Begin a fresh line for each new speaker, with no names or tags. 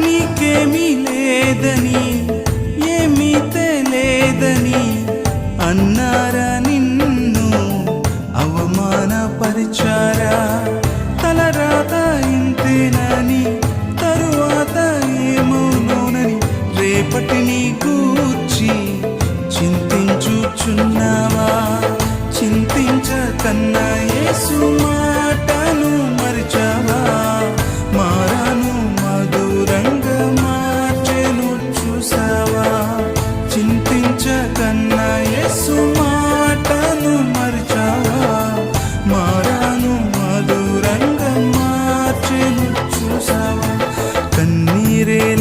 నీకేమీ లేదని ఏమీ తెలియదని అన్నారా, నిన్ను అవమానపరిచారా? తలరాత ఇంతేనని తరువాత ఏమవునోనని రేపటిని గూర్చి చింతించుచున్నావా? చింతించకన్నా యేసు మాటను మరిచావా? మారాను మధురంగా మార్చెను చూసావా? చింతించకన్నా యేసు మాటను మరిచావా? మారాను మధురంగా మార్చెను చూసావా? కన్నీరే